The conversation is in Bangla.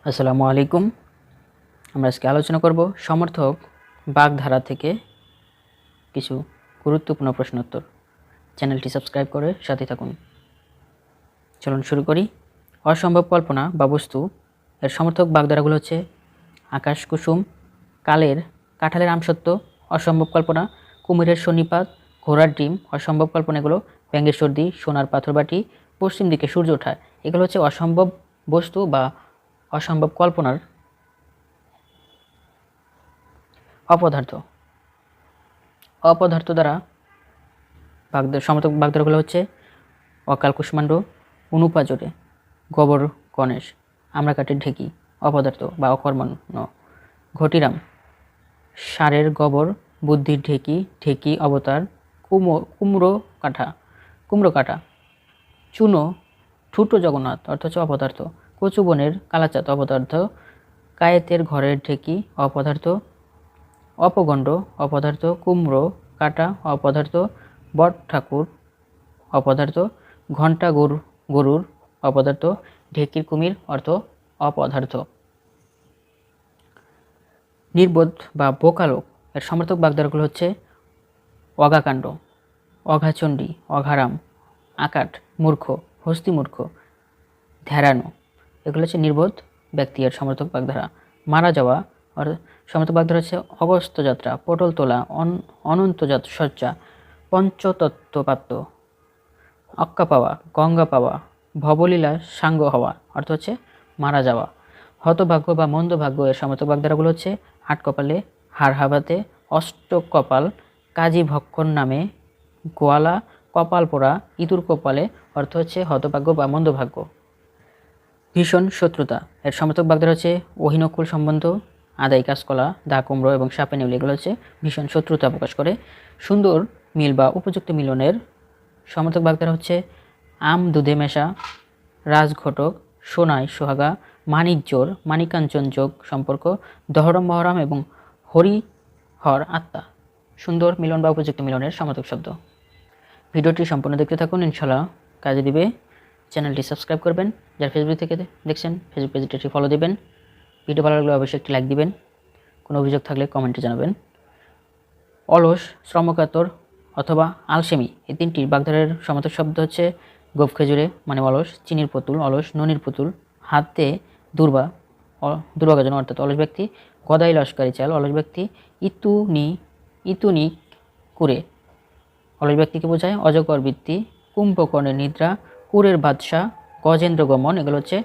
আসসালামু আলাইকুম। আমরা আজকে আলোচনা করব সমর্থক বাগধারা থেকে কিছু গুরুত্বপূর্ণ প্রশ্নোত্তর। চ্যানেলটি সাবস্ক্রাইব করে সাথে থাকুন। চলুন শুরু করি। অসম্ভব কল্পনা বা বস্তু এর সমর্থক বাগধারাগুলো হচ্ছে আকাশ কুসুম, কালের কাঁঠালের আমসত্ব, অসম্ভব কল্পনা, কুমিরের সন্নিপাত, ঘোড়ার ডিম, অসম্ভব কল্পনা এগুলো, ব্যাঙের সর্দি, সোনার পাথর বাটি, পশ্চিম দিকে সূর্য ওঠা, এগুলো হচ্ছে অসম্ভব বস্তু বা অসম্ভব কল্পনার অপদার্থ। অপদার্থ দ্বারা সমর্থক বাগধারাগুলো হচ্ছে অকাল কুষ্মাণ্ড, অনুপাজরে, গোবর গণেশ, আমড়াকাঠের ঢেকি, অপদার্থ বা অকর্মণ্য, ঘটিরাম, সারের গোবর, বুদ্ধির ঢেকি, ঢেকি অবতার, কুমড়ো কাটা, চুনো, ঠুটো জগন্নাথ অর্থ হচ্ছে অপদার্থ, কচুবনের কালাচাঁদ অপদার্থ, কায়েতের ঘরের ঢেকি অপদার্থ, অপগণ্ড অপদার্থ, কুমড়ো কাটা অপদার্থ, বট ঠাকুর অপদার্থ, ঘণ্টা গরুর অপদার্থ, ঢেকির কুমির অর্থ অপদার্থ। নির্বোধ বা বোকালোক এর সমর্থক বাগধারাগুলো হচ্ছে অগাকাণ্ড, অঘাচণ্ডী, অঘারাম, আকাট, মূর্খ, হস্তিমূর্খ, ধ্যারানো, এগুলো হচ্ছে নির্বোধ ব্যক্তি এর সমর্থক বাগধারা। মারা যাওয়া সমর্থক বাগধারা হচ্ছে অগস্ত যাত্রা, পটল তোলা, অনন্ত সজ্জা, পঞ্চতত্ত্বপ্রাপ্ত, অক্কা পাওয়া, গঙ্গা পাওয়া, ভবলীলা সাঙ্গ হওয়া অর্থ হচ্ছে মারা যাওয়া। হতভাগ্য বা মন্দভাগ্য এর সমর্থক বাগধারাগুলো হচ্ছে হাট কপালে, হাড় হাবাতে, অষ্ট কপাল, কাজী ভক্ষণ নামে, গোয়ালা, কপাল পোড়া, ইঁদুর কপালে অর্থ হচ্ছে হতভাগ্য বা মন্দভাগ্য। ভীষণ শত্রুতা এর সমর্থক বাগধারা হচ্ছে অহিনকুল সম্বন্ধ, আদাই কাঁচকলা, দা কুমড়ো এবং সাপে নেউল, এগুলো হচ্ছে ভীষণ শত্রুতা প্রকাশ করে। সুন্দর মিল বা উপযুক্ত মিলনের সমর্থক বাগধারা হচ্ছে আম দুধে মেশা, রাজঘটক, সোনাই সোহাগা, মানিকজোর, মানিকাঞ্চন যোগ সম্পর্ক, দহরম মহরম এবং হরিহর আত্মা, সুন্দর মিলন বা উপযুক্ত মিলনের সমর্থক শব্দ। ভিডিওটি সম্পূর্ণ দেখতে থাকুন, ইনশাল্লাহ কাজে দিবে। চ্যানেলটি সাবস্ক্রাইব করবেন, যারা ফেসবুক থেকে দেখছেন ফেসবুক পেজটি ফলো দেবেন। ভিডিও ভালো লাগলে অবশ্যই একটি লাইক দিবেন। কোনো অভিযোগ থাকলে কমেন্টে জানাবেন। অলস, শ্রমকাতর অথবা আলসেমি এই তিনটি বাগধারার সমর্থক শব্দ হচ্ছে গোপ খেজুরে মানে অলস, চিনির পুতুল অলস, ননির পুতুল, হাতে দুর্ভাগ্যজনক অর্থাৎ অলস ব্যক্তি, গদাই লস্কারি চাল অলস ব্যক্তি, ইতুনি কুরে অলস ব্যক্তিকে বোঝায়, অজগর বৃত্তি, কুম্ভকর্ণের নিদ্রা, কুরের বাদশাহ, গজেন্দ্র গমন এগুলো হচ্ছে